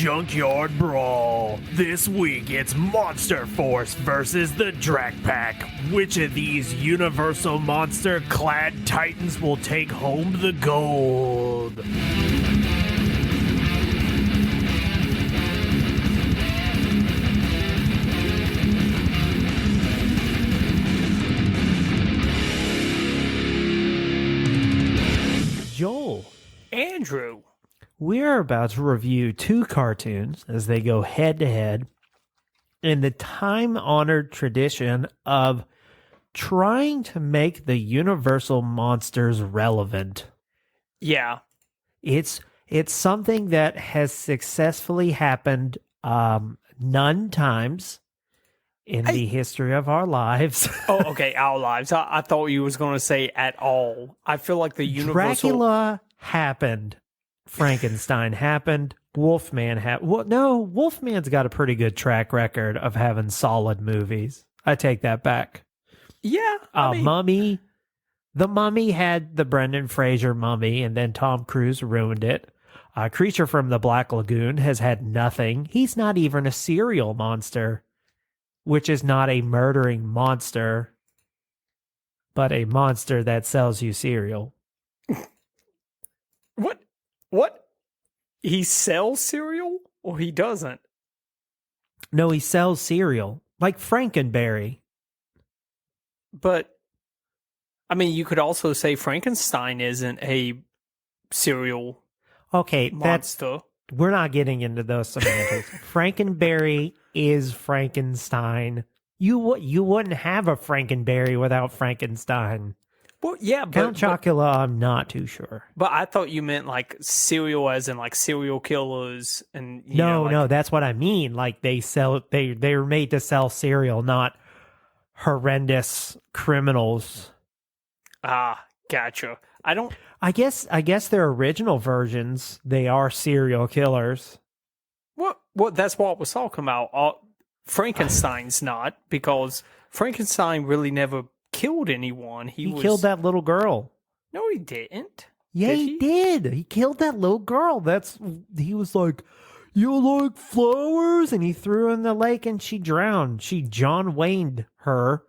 Junkyard Brawl. This week it's Monster Force versus the Drak Pack. Which of these universal monster-clad titans will take home the gold? Joel. Andrew. We're about to review two cartoons as they go head-to-head in the time-honored tradition of trying to make the universal monsters relevant. Yeah. It's something that has successfully happened none times in the history of our lives. Oh, okay, our lives. I thought you was going to say at all. I feel like the universal... Dracula happened. Frankenstein happened. Wolfman happened. Well, no, Wolfman's got a pretty good track record of having solid movies. I take that back. Yeah. Mummy. The Mummy had the Brendan Fraser Mummy, and then Tom Cruise ruined it. Creature from the Black Lagoon has had nothing. He's not even a serial monster, which is not a murdering monster, but a monster that sells you cereal. What? He sells cereal? Or he doesn't? No, he sells cereal. Like Frankenberry. But, I mean, you could also say Frankenstein isn't a cereal monster. We're not getting into those semantics. Frankenberry is Frankenstein. You wouldn't have a Frankenberry without Frankenstein. Well, yeah, Count Chocula, I'm not too sure. But I thought you meant like cereal as in like serial killers and no, that's what I mean. Like they were made to sell cereal, not horrendous criminals. Ah, gotcha. I guess their original versions, they are serial killers. What that's what I was talking about. Frankenstein's not, because Frankenstein really never killed anyone. He killed that little girl. No, he didn't. Yeah, he did. He killed that little girl. He was like, "You like flowers?" And he threw her in the lake and she drowned. She John Wayne'd her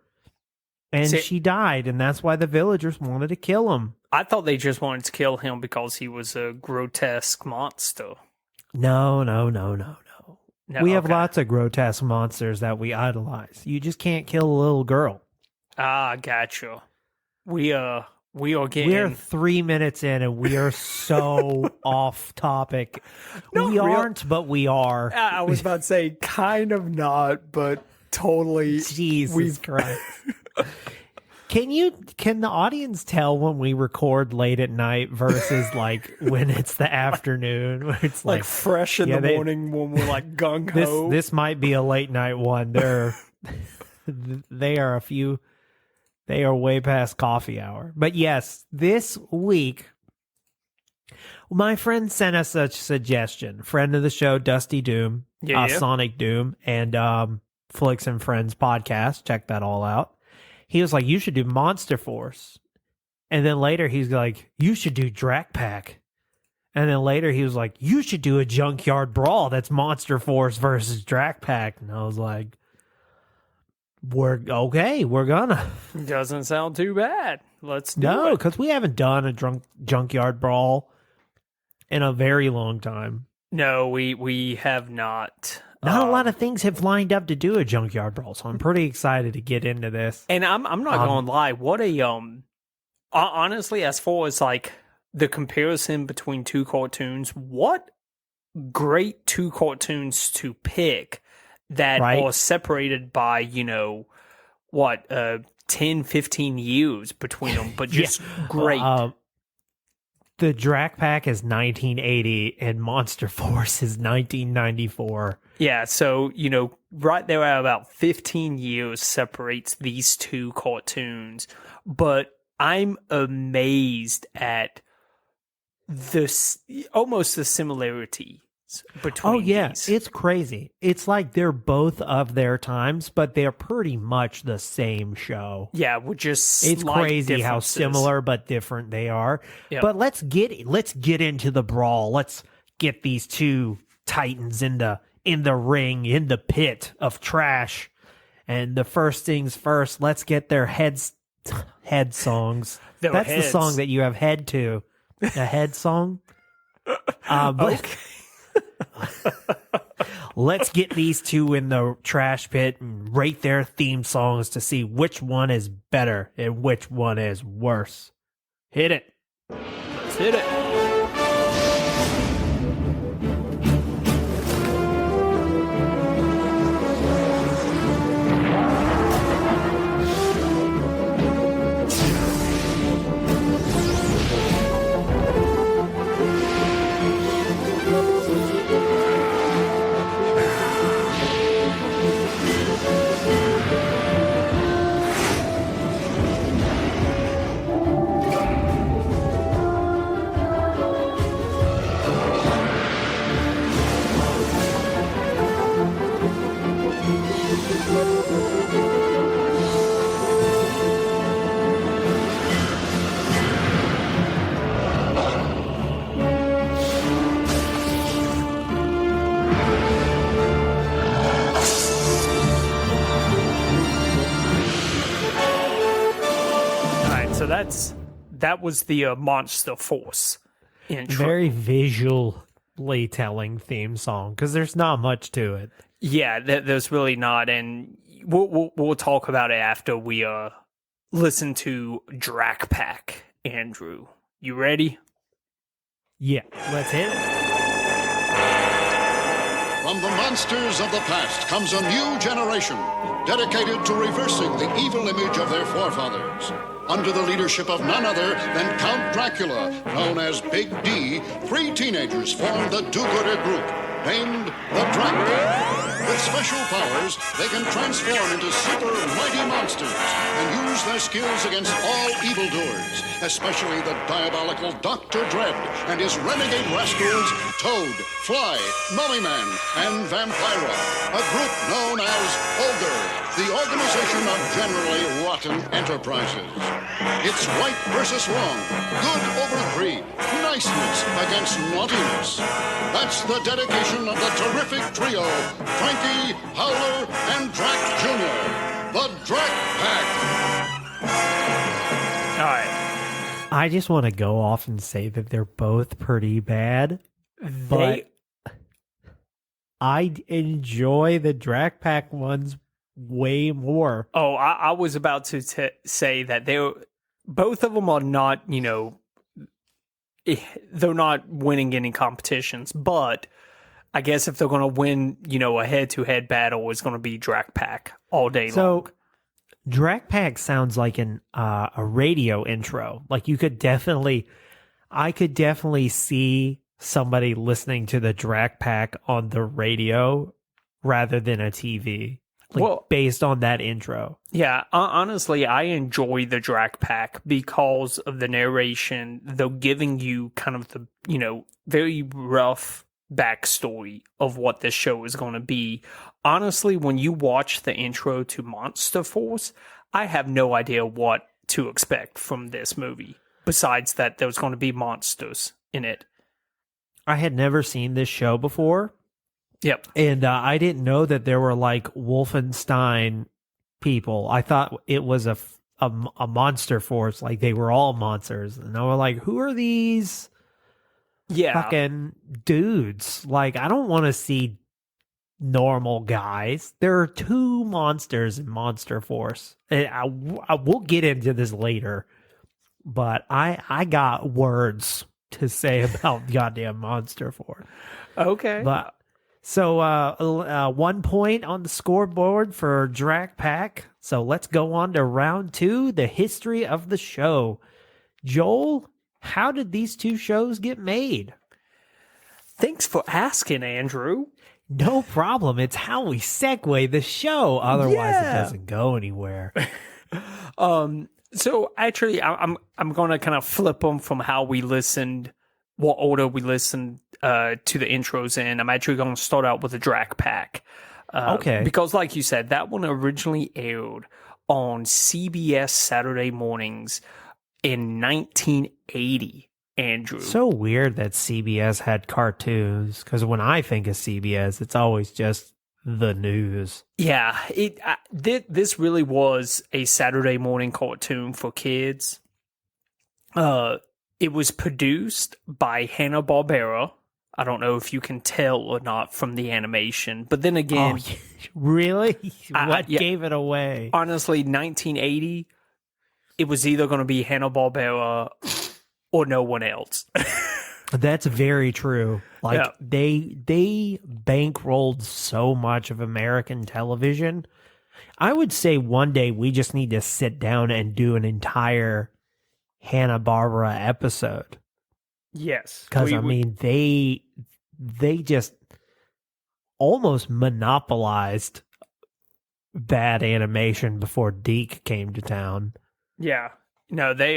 and she died. And that's why the villagers wanted to kill him. I thought they just wanted to kill him because he was a grotesque monster. No. We have okay. lots of grotesque monsters that we idolize. You just can't kill a little girl. Ah, gotcha. We are getting... We're 3 minutes in and we are so off topic. We aren't, but we are. I was about to say, kind of not, but totally. Jesus Christ. Can the audience tell when we record late at night versus like when it's the afternoon? Where it's like fresh in the morning when we're like gung ho. This might be a late night one. They are way past coffee hour. But yes, this week, my friend sent us a suggestion. Friend of the show, Dusty Doom, Sonic Doom, and Flicks and Friends podcast. Check that all out. He was like, you should do Monster Force. And then later he's like, you should do Drak Pack. And then later he was like, you should do a Junkyard Brawl. That's Monster Force versus Drak Pack. And I was like, we're gonna. Doesn't sound too bad. Let's do it. No, because we haven't done a Junkyard Brawl in a very long time. No, we have not. Not a lot of things have lined up to do a Junkyard Brawl, so I'm pretty excited to get into this. And I'm not gonna lie, what a honestly, as far as like the comparison between two cartoons, what great two cartoons to pick that are separated by 10, 15 years between them, but just great. The Drak Pack is 1980 and Monster Force is 1994. Yeah, so, right there at about 15 years separates these two cartoons. But I'm amazed at almost the similarity between these. It's crazy. It's like they're both of their times, but they're pretty much the same show. Yeah, with just it's crazy how similar but different they are. Yep. But let's get into the brawl. Let's get these two titans in the ring, in the pit of trash. And the first things first, let's get their head songs. That's heads. the song that you have head to. A head song? But let's get these two in the trash pit and rate their theme songs to see which one is better and which one is worse. Hit it. Let's hit it. That was the Monster Force intro. Very visually telling theme song because there's not much to it. Yeah, there's really not, and we'll talk about it after we listen to Drak Pack. Andrew, you ready? Yeah, let's hit it. From the monsters of the past comes a new generation dedicated to reversing the evil image of their forefathers. Under the leadership of none other than Count Dracula, known as Big D, 3 teenagers formed the do-gooder group, named the Drak Pack. With special powers, they can transform into super mighty monsters and use their skills against all evildoers, especially the diabolical Dr. Dread and his renegade rascals Toad, Fly, Mummy Man, and Vampira, a group known as Ogre, the organization of generally rotten enterprises. It's right versus wrong, good over greed, niceness against naughtiness. That's the dedication of the terrific trio, Frankie, Howler, and Drak Jr., the Drak Pack. All right. I just want to go off and say that they're both pretty bad, but I enjoy the Drak Pack ones way more. Oh, I was about to say that both of them are not, they're not winning any competitions, but I guess if they're going to win, a head-to-head battle, it's going to be Drak Pack all day long. So, Drak Pack sounds like a radio intro. Like I could definitely see somebody listening to the Drak Pack on the radio rather than a TV. Based on that intro. Yeah, honestly, I enjoy the Drak Pack because of the narration. They're giving you kind of the, very rough backstory of what this show is going to be. Honestly, when you watch the intro to Monster Force, I have no idea what to expect from this movie, besides that there's going to be monsters in it. I had never seen this show before. Yep. And I didn't know that there were like Wolfenstein people. I thought it was a monster force, like they were all monsters. And I was like, who are these fucking dudes? Like, I don't want to see normal guys. There are 2 monsters in Monster Force. And I will get into this later, but I got words to say about goddamn Monster Force. Okay. But so 1 point on the scoreboard for Drak Pack. So let's go on to round 2, the history of the show. Joel, how did these 2 shows get made? Thanks for asking, Andrew. No problem. It's how we segue the show. Otherwise, it doesn't go anywhere. So actually, I'm going to kind of flip them from how we listened, what order we listened to the intros in. I'm actually going to start out with the Drak Pack. Okay. Because like you said, that one originally aired on CBS Saturday mornings in 1980. Andrew. So weird that CBS had cartoons, because when I think of CBS, it's always just the news. Yeah, this really was a Saturday morning cartoon for kids. It was produced by Hanna-Barbera. I don't know if you can tell or not from the animation, but then again, really? What gave it away? Honestly, 1980, it was either going to be Hanna-Barbera or no one else. That's very true. Like they bankrolled so much of American television. I would say one day we just need to sit down and do an entire Hanna-Barbera episode. Yes. Because, I mean, they just almost monopolized bad animation before Deke came to town. Yeah. No, they,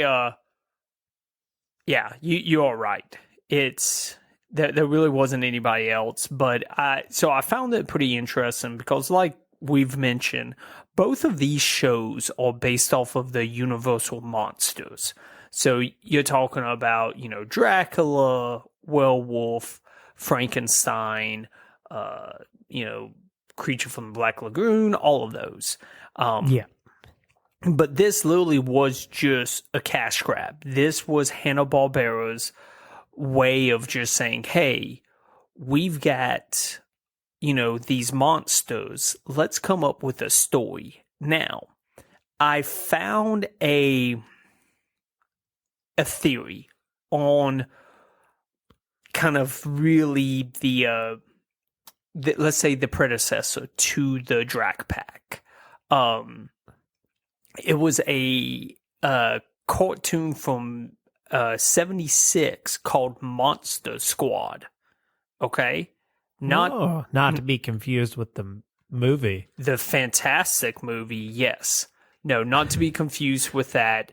yeah, you're right. It's, there really wasn't anybody else, but so I found it pretty interesting because, like we've mentioned, both of these shows are based off of the Universal monsters. So you're talking about, Dracula, werewolf, Frankenstein, Creature from the Black Lagoon, all of those. Yeah. But this literally was just a cash grab. This was Hanna-Barbera's way of just saying, hey, we've got, these monsters. Let's come up with a story. Now, I found a theory on kind of really the let's say the predecessor to the Drak Pack. It was a cartoon from 76 called Monster Squad. Okay? Not to be confused with the movie. The fantastic movie, yes. No, not to be confused with that.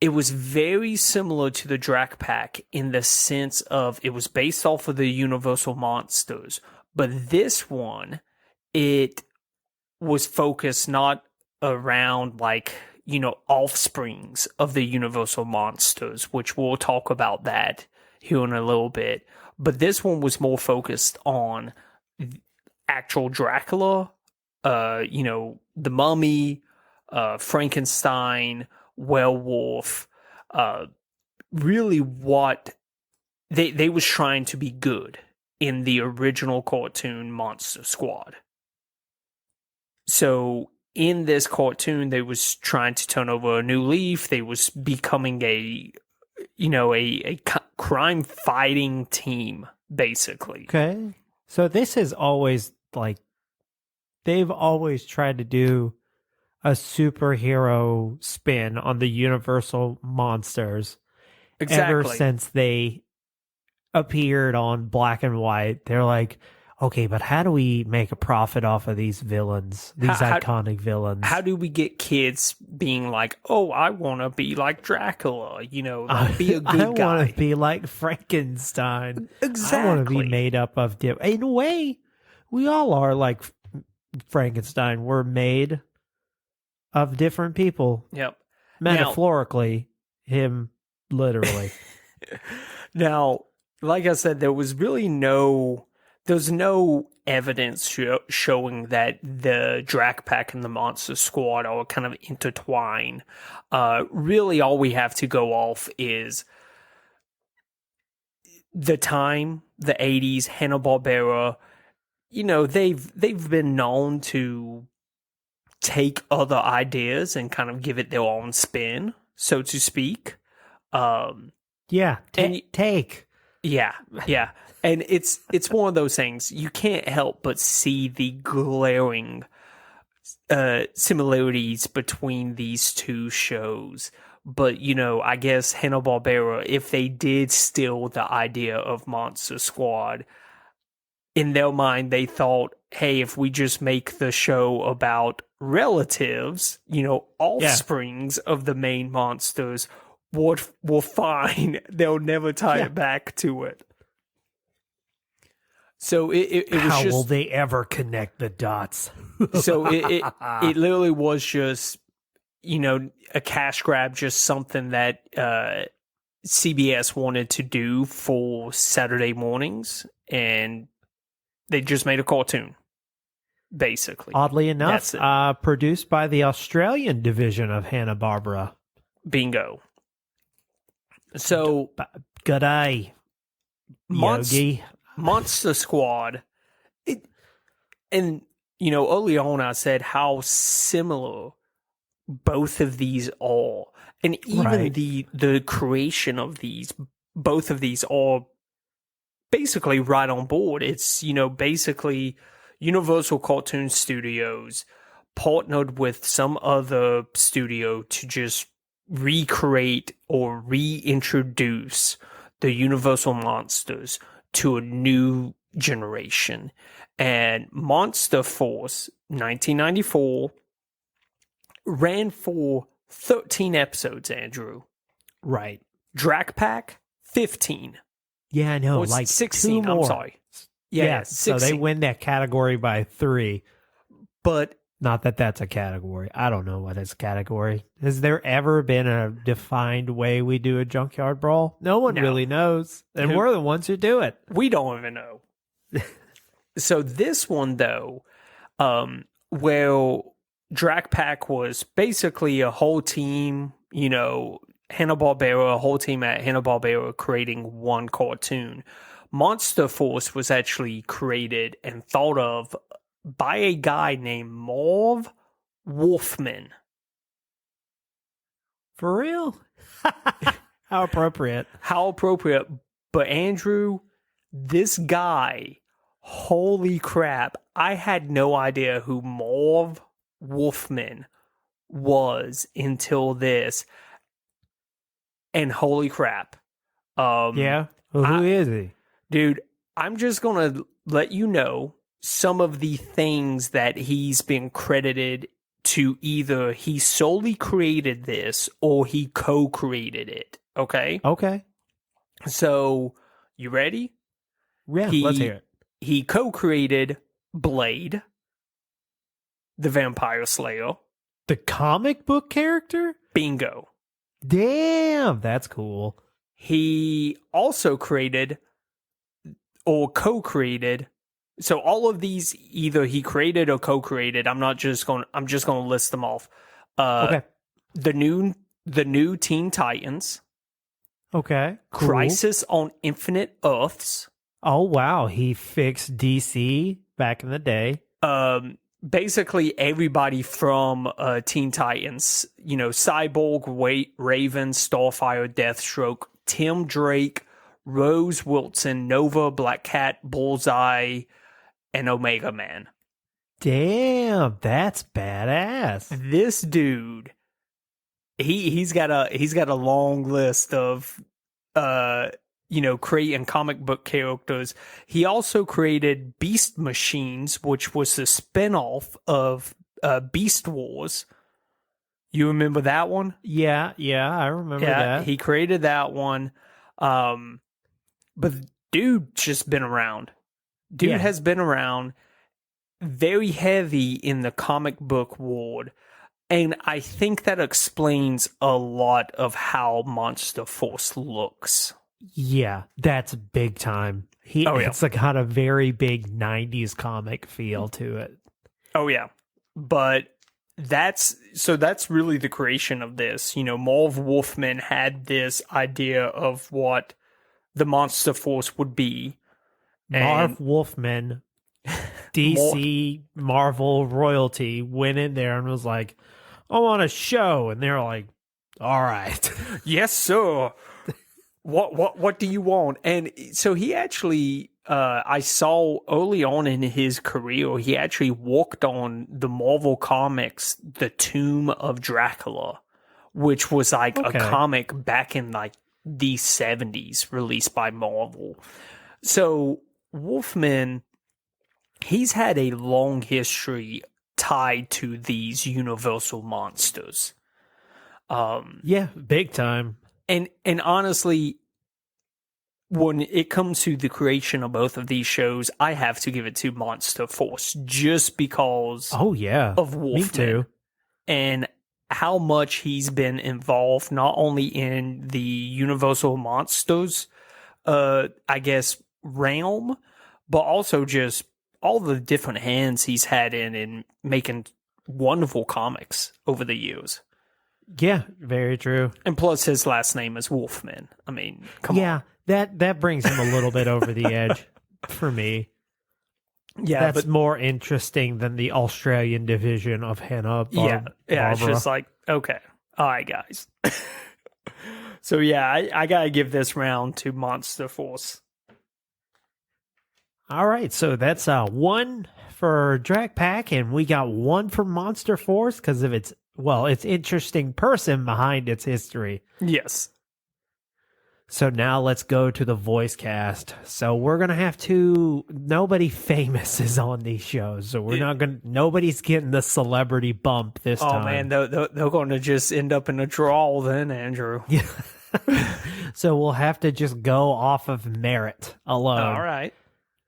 It was very similar to the Drak Pack in the sense of it was based off of the Universal monsters, but this one, it was focused not around offsprings of the Universal monsters, which we'll talk about that here in a little bit, but this one was more focused on actual Dracula, the Mummy, Frankenstein, werewolf, really what they was trying to be good in the original cartoon Monster Squad. So in this cartoon, they was trying to turn over a new leaf. They was becoming a crime fighting team, basically. Okay. So this is always they've always tried to do a superhero spin on the Universal monsters. Exactly. Ever since they appeared on Black and White, they're like, okay, but how do we make a profit off of these villains, these iconic villains? How do we get kids being like, oh, I want to be like Dracula, be a good guy. I want to be like Frankenstein. Exactly. I want to be made up of in a way, we all are like Frankenstein. We're made of different people. Yep. Metaphorically, him literally. Now, like I said, there's no evidence showing that the Drak Pack and the Monster Squad are kind of intertwined. Really, all we have to go off is the time, the 80s, Hanna-Barbera. They've been known to take other ideas and kind of give it their own spin, so to speak. Take. Yeah. And it's one of those things you can't help but see the glaring similarities between these two shows. But, I guess Hanna-Barbera, if they did steal the idea of Monster Squad, in their mind, they thought, hey, if we just make the show about relatives, offsprings of the main monsters, we're fine. They'll never tie it back to it. So it was How just... will they ever connect the dots? So it literally was just a cash grab, just something that CBS wanted to do for Saturday mornings, and they just made a cartoon, basically. Oddly enough, produced by the Australian division of Hanna-Barbera. Bingo. So, G'day, Yogi. Monster Squad. Early on I said how similar both of these are. And even the creation of both of these are basically right on board. It's, basically Universal Cartoon Studios partnered with some other studio to just recreate or reintroduce the Universal monsters to a new generation. And Monster Force 1994 ran for 13 episodes, Andrew. Right. Drak Pack 15. Yeah, I know. Or like 16, 2 more. I'm sorry. Yeah, 16. So they win that category by 3. But not that that's a category. I don't know what is a category. Has there ever been a defined way we do a Junkyard Brawl? No one really knows. And we're the ones who do it. We don't even know. So this one, though, Drak Pack was basically a whole team, Hanna-Barbera, a whole team at Hanna-Barbera creating one cartoon. Monster Force was actually created and thought of by a guy named Marv Wolfman. For real? How appropriate. How appropriate. But Andrew, this guy, holy crap, I had no idea who Marv Wolfman was until this. And holy crap. Yeah? Well, who is he? Dude, I'm just going to let you know some of the things that he's been credited to. Either he solely created this or he co-created it. Okay? Okay. So, you ready? Yeah, let's hear it. He co-created Blade, the Vampire Slayer. The comic book character? Bingo. Damn, that's cool. He also created or co-created. So all of these, either he created or co-created. I'm just going to list them off. Okay. The new Teen Titans. Okay. Cool. Crisis on Infinite Earths. Oh wow, he fixed DC back in the day. Basically everybody from Teen Titans, Cyborg, Raven, Starfire, Deathstroke, Tim Drake, Rose Wilson, Nova, Black Cat, Bullseye, and Omega Man. Damn, that's badass. This dude, he's got a long list of creating comic book characters. He also created Beast Machines, which was the spinoff of Beast Wars. You remember that one? Yeah, I remember that. He created that one. But dude just been around. Dude has been around, very heavy in the comic book world. And I think that explains a lot of how Monster Force looks. Yeah, that's big time. It's got a very big 90s comic feel to it. Oh, yeah. But that's really the creation of this. Marv Wolfman had this idea of what the Monster Force would be. Marv Wolfman, DC Marvel royalty, went in there and was like, I want a show. And they're like, all right. Yes, sir. What do you want? And so he actually, I saw early on in his career, he actually worked on the Marvel Comics, The Tomb of Dracula, which was like a comic back in like the 70s released by Marvel. So Wolfman, he's had a long history tied to these Universal monsters. Yeah, big time. And honestly, when it comes to the creation of both of these shows, I have to give it to Monster Force just because of Wolfman. Me too. And how much he's been involved, not only in the Universal Monsters, I guess, realm, but also just all the different hands he's had in making wonderful comics over the years. Yeah, very true. And plus his last name is Wolfman. I mean, come on. Yeah, that brings him a little bit over the edge for me. Yeah, that's more interesting than the Australian division of Hanna. Yeah, it's just like, okay, all right, guys. So yeah, I gotta give this round to Monster Force. All right, so that's 1 for Drak Pack, and we got 1 for Monster Force because of its interesting person behind its history. Yes. So now let's go to the voice cast. So we're going to have to, nobody famous is on these shows. So nobody's getting the celebrity bump this time. Oh man, they're going to just end up in a draw then, Andrew. Yeah. So we'll have to just go off of merit alone. All right.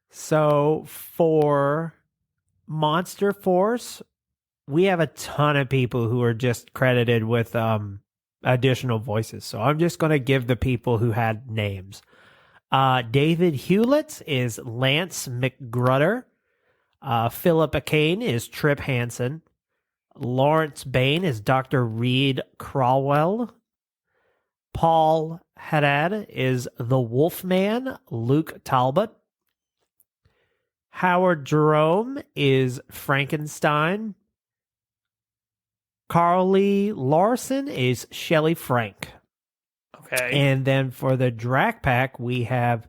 So for Monster Force, we have a ton of people who are just credited with, additional voices. So I'm just going to give the people who had names. David Hewlett is Lance McGruder. Philip Akane is Trip Hansen. Lawrence Bain is Dr. Reed Crawwell. Paul Haddad is the Wolfman, Luke Talbot. Howard Jerome is Frankenstein. Carly Larson is Shelley Frank. Okay. And then for the Drak Pack, we have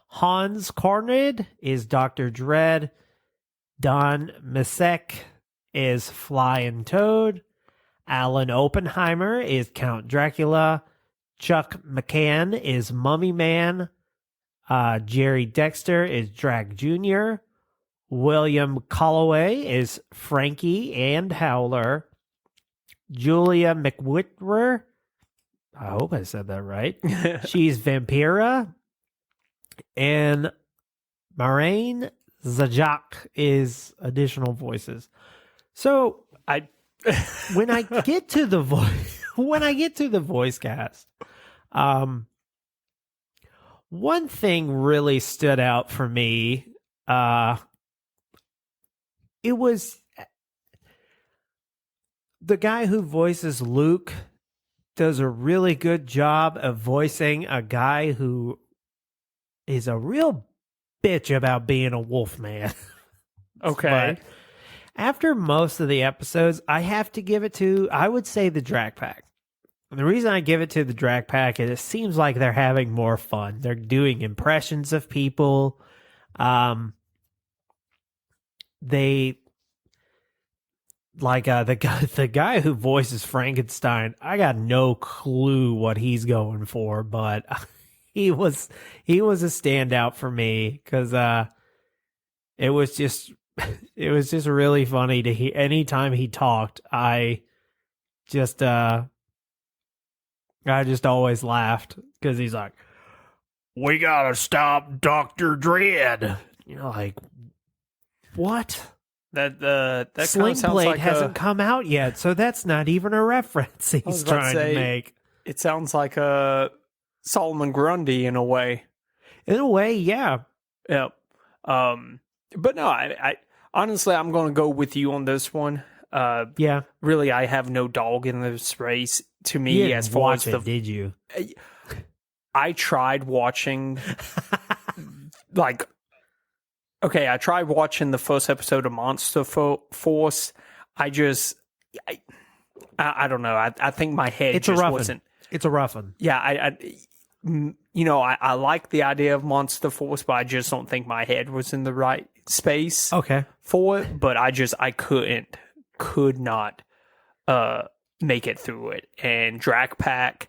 Hans Kornid is Dr. Dread. Don Misek is Flying Toad. Alan Oppenheimer is Count Dracula. Chuck McCann is Mummy Man. Jerry Dexter is Drak Jr. William Calloway is Frankie and Howler. Julia McWhitwer, I hope I said that right. She's Vampira. And Marraine Zajak is additional voices. So when I get to the voice cast, one thing really stood out for me. It was the guy who voices Luke does a really good job of voicing a guy who is a real bitch about being a wolf man. Okay. But after most of the episodes, I have to give it to, I would say, the Drak Pack. And the reason I give it to the Drak Pack is it seems like they're having more fun. They're doing impressions of people. They... Like the guy who voices Frankenstein, I got no clue what he's going for, but he was a standout for me because it was just really funny to hear. Anytime he talked, I just always laughed because he's like, "We gotta stop Dr. Dread." You know, like what? That Sling sounds Blade like hasn't come out yet, so that's not even a reference he's trying to make. It sounds like a Solomon Grundy in a way. In a way, yeah. Yep. But no, I honestly, I'm going to go with you on this one. Yeah. Really, I have no dog in this race. To me, as far as did you? I tried watching, like. Okay, I tried watching the first episode of Monster Force. I don't know. I think my head wasn't. It's a rough one. Yeah, I like the idea of Monster Force, but I just don't think my head was in the right space. Okay. For it, but I could not make it through it. And Drak Pack,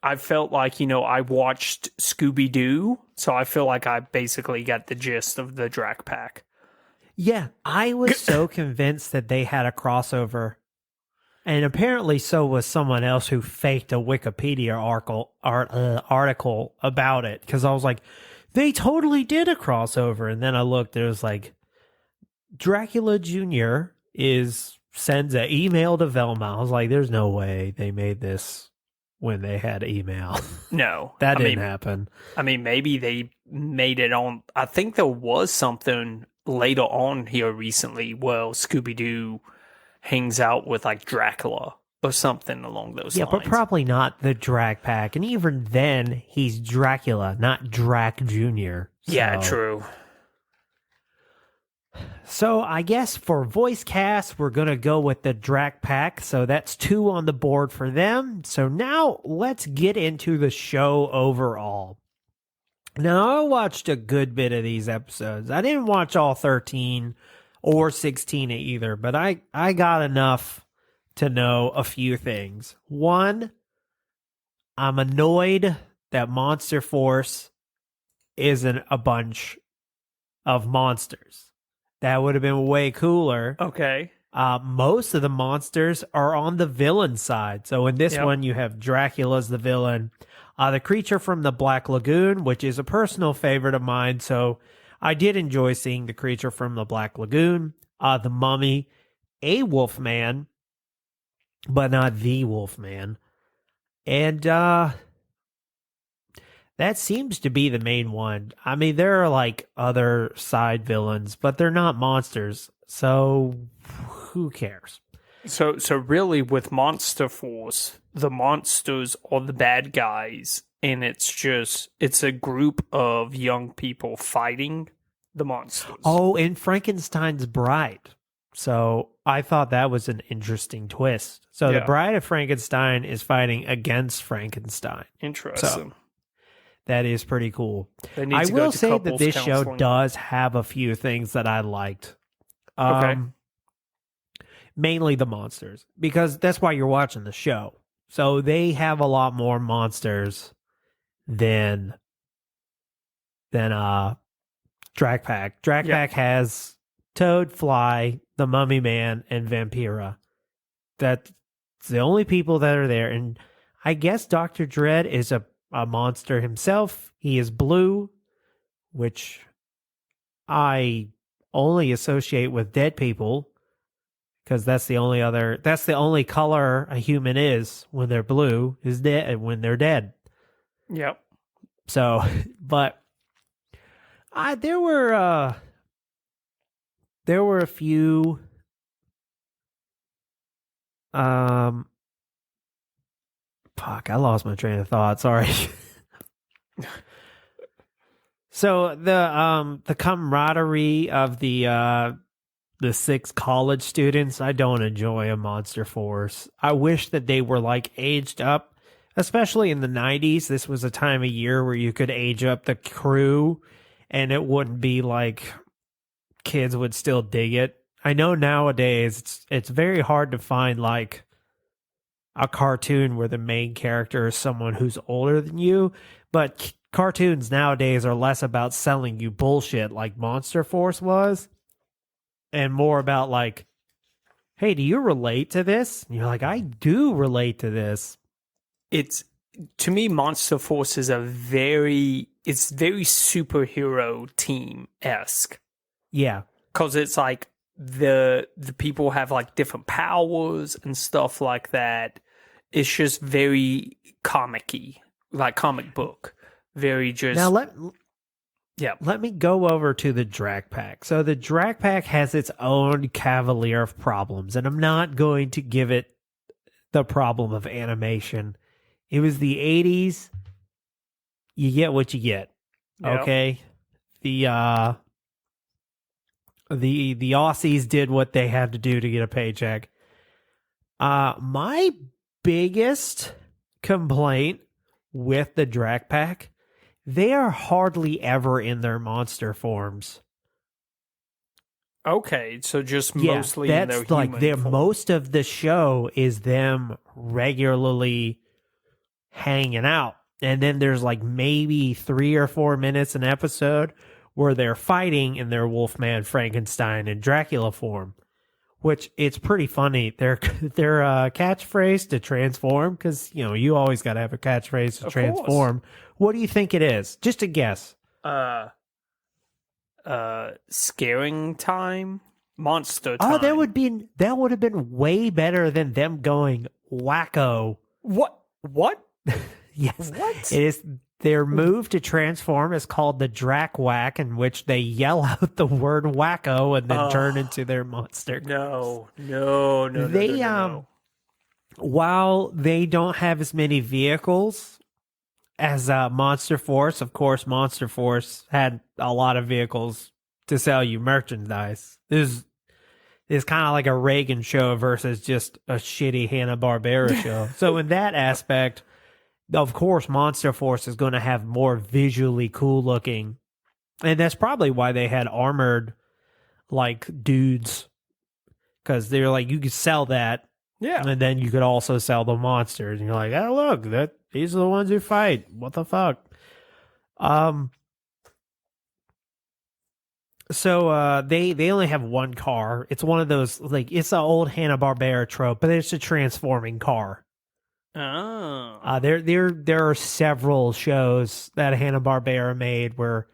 I felt like, I watched Scooby-Doo, so I feel like I basically got the gist of the Drak Pack. Yeah, I was so convinced that they had a crossover, and apparently so was someone else who faked a Wikipedia article about it, because I was like, they totally did a crossover, and then I looked, there was like, Dracula Jr. is sends an email to Velma. I was like, there's no way they made this when they had email. No. That didn't happen. I mean, maybe they made it on... I think there was something later on here recently where Scooby-Doo hangs out with, like, Dracula or something along those lines. Yeah, but probably not the Drak Pack. And even then, he's Dracula, not Drak Jr. Yeah, true. So I guess for voice cast, we're going to go with the Drak Pack. So that's 2 on the board for them. So now let's get into the show overall. Now, I watched a good bit of these episodes. I didn't watch all 13 or 16 either, but I got enough to know a few things. One, I'm annoyed that Monster Force isn't a bunch of monsters. That would have been way cooler. Okay. Most of the monsters are on the villain side. So in this one, you have Dracula as the villain. The creature from the Black Lagoon, which is a personal favorite of mine. So I did enjoy seeing the creature from the Black Lagoon. The Mummy, a Wolfman, but not the Wolfman. And that seems to be the main one. I mean, there are like other side villains, but they're not monsters. So who cares? So really with Monster Force, the monsters are the bad guys, and it's a group of young people fighting the monsters. Oh, and Frankenstein's bride. So I thought that was an interesting twist. So the bride of Frankenstein is fighting against Frankenstein. Interesting. So that is pretty cool. I will say that this show does have a few things that I liked. Okay. Mainly the monsters, because that's why you're watching the show. So they have a lot more monsters than Drak Pack. Drak Pack has Toad, Fly, the Mummy Man, and Vampira. That's the only people that are there. And I guess Dr. Dread is a monster himself. He is blue, which I only associate with dead people, because that's the only color a human is when they're blue, is dead when they're dead. Yep. So, but there were a few I lost my train of thought. Sorry. So the camaraderie of the 6 college students, I don't enjoy a Monster Force. I wish that they were like aged up, especially in the 90s. This was a time of year where you could age up the crew and it wouldn't be like kids would still dig it. I know nowadays it's very hard to find like a cartoon where the main character is someone who's older than you, but cartoons nowadays are less about selling you bullshit like Monster Force was, and more about like, hey, do you relate to this? And you're like, I do relate to this. It's, to me, Monster Force is very superhero team-esque. Yeah. Because it's like the people have like different powers and stuff like that. It's just very comic-y, like comic book. Very just... Now let me go over to the Drak Pack. So the Drak Pack has its own cavalier of problems, and I'm not going to give it the problem of animation. It was the 80s. You get what you get. Yep. Okay? The Aussies did what they had to do to get a paycheck. My biggest complaint with the Drak Pack, they are hardly ever in their monster forms. Okay, so just mostly in their like human form. Most of the show is them regularly hanging out. And then there's like maybe 3 or 4 minutes an episode where they're fighting in their Wolfman, Frankenstein, and Dracula form, which it's pretty funny. Their catchphrase to transform, because you always got to have a catchphrase to transform. Course. What do you think it is? Just a guess. Scaring time. monster time. Oh, that would have been way better than them going wacko. What? Yes. What? It is their move to transform is called the Drak Pack, in which they yell out the word wacko and then turn into their monster. No. While they don't have as many vehicles as Monster Force, of course, Monster Force had a lot of vehicles to sell you merchandise. This is kind of like a Reagan show versus just a shitty Hanna-Barbera show. So in that aspect, of course, Monster Force is going to have more visually cool looking. And that's probably why they had armored, like, dudes. Because they're like, you could sell that. Yeah. And then you could also sell the monsters. And you're like, oh, look, these are the ones who fight. What the fuck? So they only have one car. It's one of those, like, it's an old Hanna-Barbera trope, but it's a transforming car. Oh. There are several shows that Hanna-Barbera made where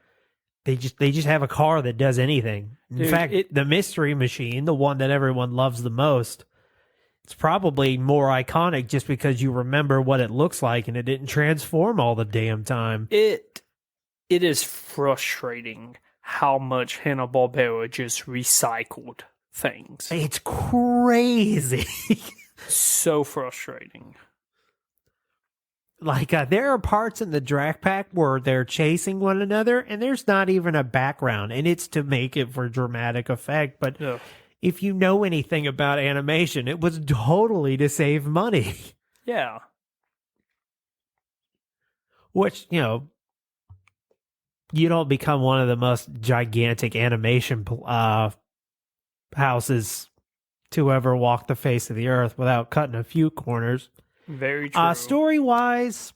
they just have a car that does anything. In fact, the Mystery Machine, the one that everyone loves the most, it's probably more iconic just because you remember what it looks like and it didn't transform all the damn time. It is frustrating how much Hanna-Barbera just recycled things. It's crazy. So frustrating. Like, there are parts in the Drak Pack where they're chasing one another, and there's not even a background, and it's to make it for dramatic effect. But if you know anything about animation, it was totally to save money. Yeah. Which, you don't become one of the most gigantic animation houses to ever walk the face of the earth without cutting a few corners. Very true. Story-wise,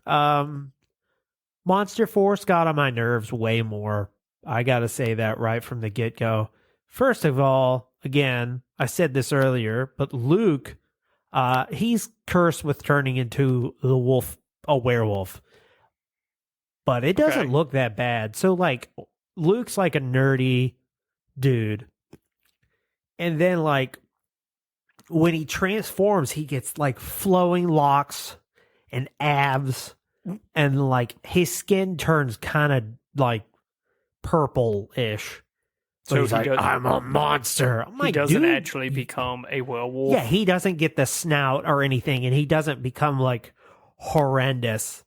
Monster Force got on my nerves way more. I gotta say that right from the get-go. First of all, again, I said this earlier, but Luke, he's cursed with turning into a werewolf. But it doesn't look that bad. So, like, Luke's like a nerdy dude. And then, like, when he transforms, he gets, like, flowing locks and abs. And, like, his skin turns kind of, like, purple-ish. So he's like, I'm a monster. I'm like, he doesn't dude, actually become a werewolf. Yeah, he doesn't get the snout or anything, and he doesn't become, like, horrendous.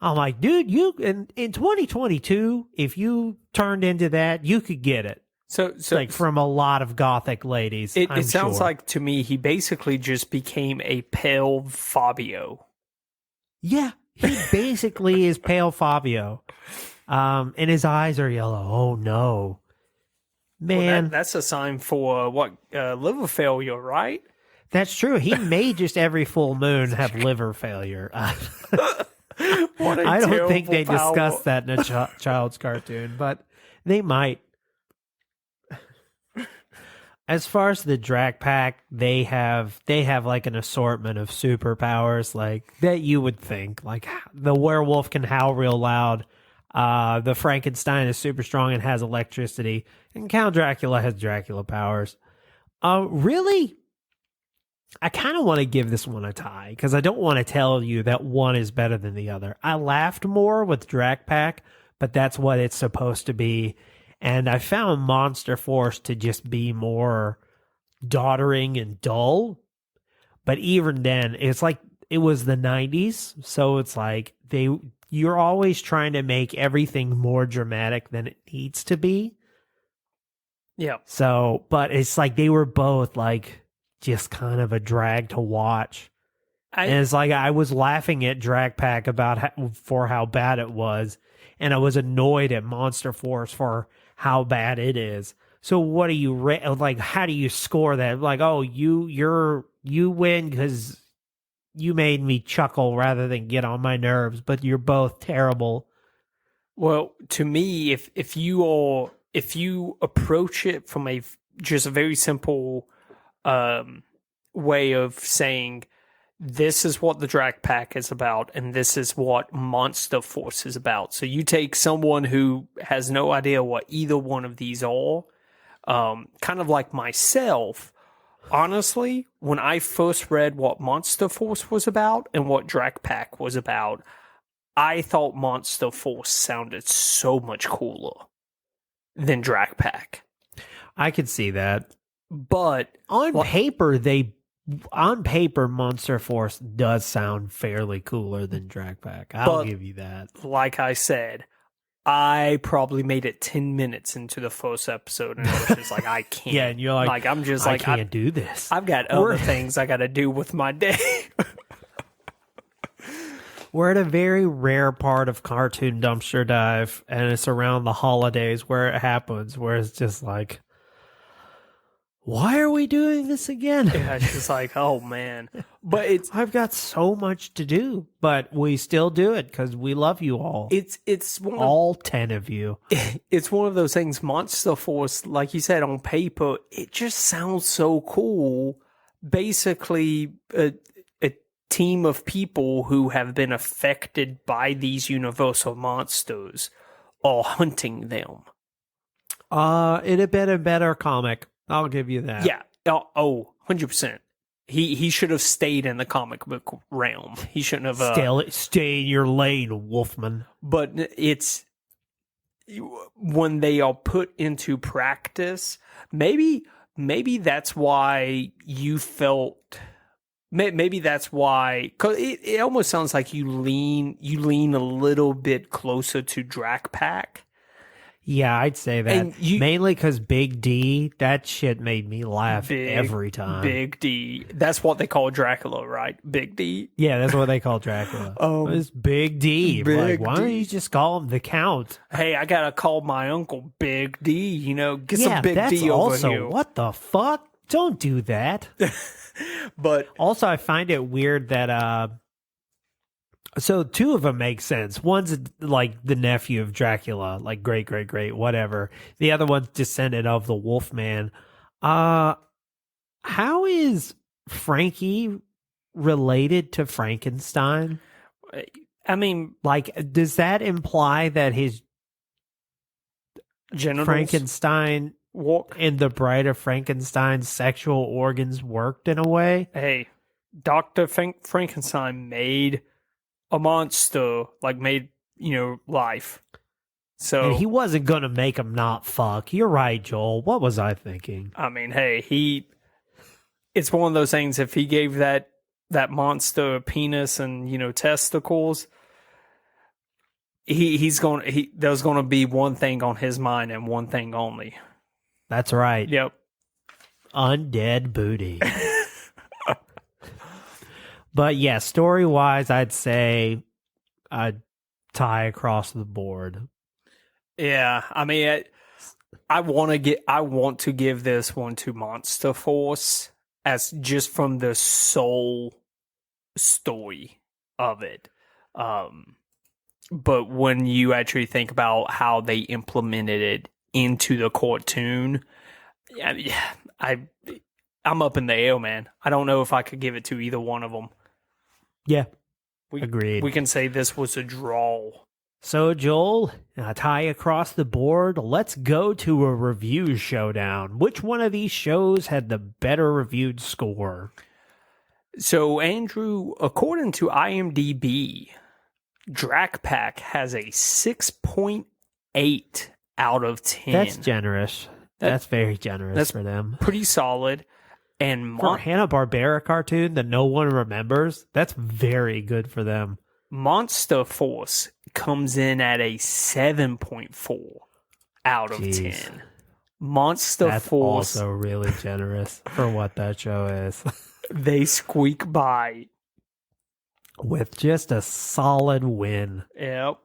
I'm like, dude, you in 2022, if you turned into that, you could get it. So like from a lot of gothic ladies. It sounds like to me he basically just became a pale Fabio. Yeah, he basically is pale Fabio. And his eyes are yellow. Oh no. Man. Well, that's a sign for liver failure, right? That's true. He may just every full moon have liver failure. I don't think they discussed that in a child's cartoon, but they might. As far as the Drak Pack, they have like an assortment of superpowers like that you would think. Like the werewolf can howl real loud. The Frankenstein is super strong and has electricity. And Count Dracula has Dracula powers. Really? I kind of want to give this one a tie because I don't want to tell you that one is better than the other. I laughed more with Drak Pack, but that's what it's supposed to be. And I found Monster Force to just be more doddering and dull. But even then, it's like it was the 90s. So it's like you're always trying to make everything more dramatic than it needs to be. Yeah. So, but it's like they were both like just kind of a drag to watch. And it's like I was laughing at Drak Pack for how bad it was. And I was annoyed at Monster Force for how bad it is. So what do you like? How do you score that? Like, oh, you win because you made me chuckle rather than get on my nerves. But you're both terrible. Well, to me, if you approach it from just a very simple way of saying, this is what the Drak Pack is about, and this is what Monster Force is about. So you take someone who has no idea what either one of these are, kind of like myself, honestly, when I first read what Monster Force was about and what Drak Pack was about, I thought Monster Force sounded so much cooler than Drak Pack. I could see that. But on paper, Monster Force does sound fairly cooler than Drak Pack. I'll give you that. Like I said, I probably made it 10 minutes into the first episode, and I was just like, I can't. Yeah, and you're like, I'm just I like, can't do this. I've got other things I got to do with my day. We're at a very rare part of Cartoon Dumpster Dive, and it's around the holidays where it happens, where it's just like, why are we doing this again? Yeah, it's just like, oh, man. But I've got so much to do, but we still do it because we love you all. It's all 10 of you. It's one of those things, Monster Force, like you said, on paper, it just sounds so cool. Basically, a team of people who have been affected by these universal monsters are hunting them. It'd have been a better comic. I'll give you that. Yeah. 100%. He should have stayed in the comic book realm. He shouldn't have... Stay in your lane, Wolfman. But it's... When they are put into practice, maybe that's why you felt... Maybe that's why... Cause it almost sounds like you lean a little bit closer to Drak Pack. Yeah, I'd say that. Mainly because Big D, that shit made me laugh every time. Big D. That's what they call Dracula, right? Big D? Yeah, that's what they call Dracula. It's Big D. Why don't you just call him the Count? Hey, I gotta call my uncle Big D, get some Big D over here. What the fuck? Don't do that. But also, I find it weird that so two of them make sense. One's like the nephew of Dracula, like great, whatever. The other one's descendant of the Wolfman. How is Frankie related to Frankenstein? I mean, like, does that imply that his genitals Frankenstein walk and the Bride of Frankenstein's sexual organs worked in a way? Hey, Dr. Frankenstein made a monster, made life. So and he wasn't gonna make him not fuck. You're right, Joel. What was I thinking? I mean, hey, it's one of those things. If he gave that monster a penis and testicles, there's gonna be one thing on his mind and one thing only. That's right. Yep. Undead booty. But yeah, story-wise, I'd say I'd tie across the board. Yeah, I mean, I want to give this one to Monster Force as just from the sole story of it. But when you actually think about how they implemented it into the cartoon, I'm up in the air, man. I don't know if I could give it to either one of them. Yeah, agreed. We can say this was a draw. So, Joel, a tie across the board. Let's go to a review showdown. Which one of these shows had the better reviewed score? So, Andrew, according to IMDb, Drak Pack has a 6.8 out of 10. That's generous. That's very generous for them. Pretty solid. And for a Hanna-Barbera cartoon that no one remembers, that's very good for them. Monster Force comes in at a 7.4 out of 10. Monster Force. That's also really generous for what that show is. They squeak by with just a solid win. Yep.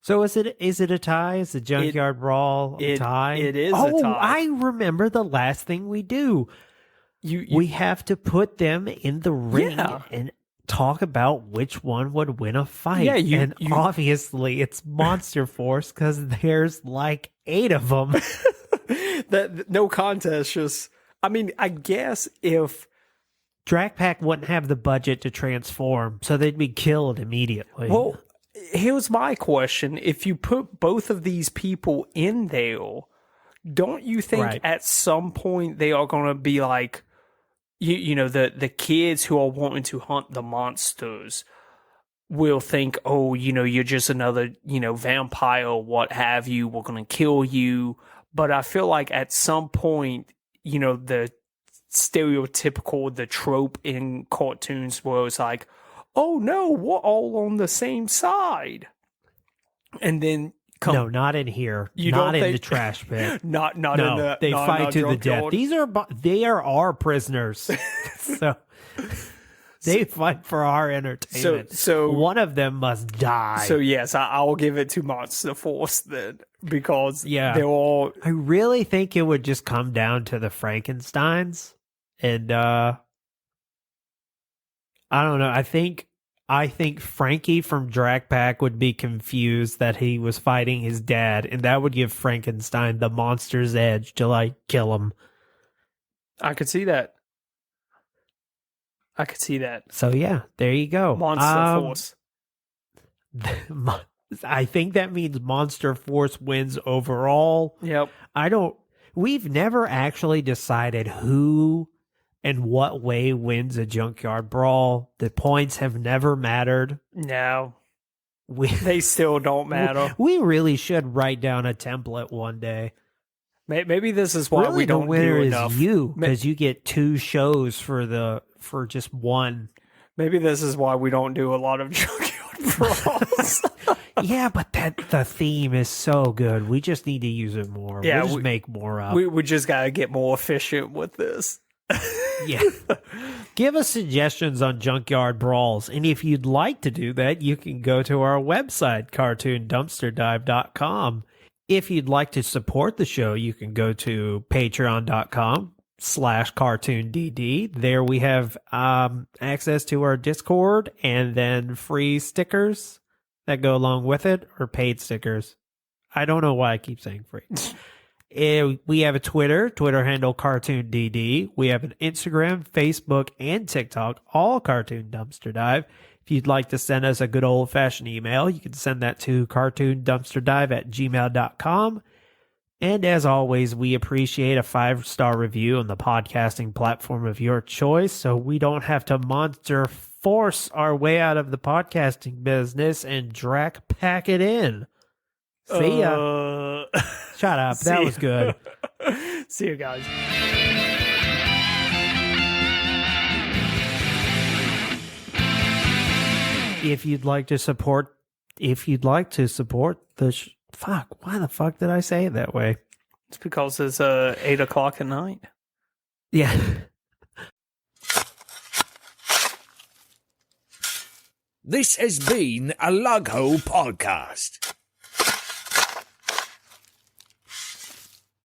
So is it a tie? Is the Junkyard Brawl a tie? It is a tie. Oh, I remember the last thing we do. We have to put them in the ring and talk about which one would win a fight. Yeah, obviously it's Monster Force because there's like 8 of them. No contest. Just, I mean, I guess if Drak Pack wouldn't have the budget to transform, so they'd be killed immediately. Well, here's my question: if you put both of these people in there, don't you think at some point they are going to be like, you know, the kids who are wanting to hunt the monsters will think, oh, you know, you're just another, you know, vampire or what have you. We're going to kill you. But I feel like at some point, you know, the stereotypical, the trope in cartoons where it's like, oh no, we're all on the same side. And then no, not in here. Not in the trash pit. not in the they fight to the death. They are our prisoners. So they fight for our entertainment. So one of them must die. So yes, I will give it to Monster Force then, because they're all. I really think it would just come down to the Frankensteins, and I don't know. I think Frankie from Drak Pack would be confused that he was fighting his dad, and that would give Frankenstein the monster's edge to like kill him. I could see that. So yeah, there you go. Monster Force. I think that means Monster Force wins overall. Yep. We've never actually decided who and what way wins a Junkyard Brawl. The points have never mattered. No. They still don't matter. We really should write down a template one day. Maybe this is why we don't the winner do is enough. You, because you get 2 shows for just one. Maybe this is why we don't do a lot of Junkyard Brawls. Yeah, but the theme is so good. We just need to use it more. Yeah, we'll just make more up. We just gotta get more efficient with this. Yeah. Give us suggestions on Junkyard Brawls. And if you'd like to do that, you can go to our website, cartoondumpsterdive.com. If you'd like to support the show, you can go to patreon.com/cartoondd. There we have access to our Discord and then free stickers that go along with it, or paid stickers. I don't know why I keep saying free. We have a Twitter handle CartoonDD. We have an Instagram, Facebook, and TikTok, all Cartoon Dumpster Dive. If you'd like to send us a good old-fashioned email, you can send that to cartoondumpsterdive@gmail.com. And as always, we appreciate a 5-star review on the podcasting platform of your choice, so we don't have to monster force our way out of the podcasting business and Drak Pack it in. See ya. Shut up. That was good. See you guys. If you'd like to support the fuck, why the fuck did I say it that way? It's because it's 8 o'clock at night. Yeah. This has been a Lug Hole Podcast.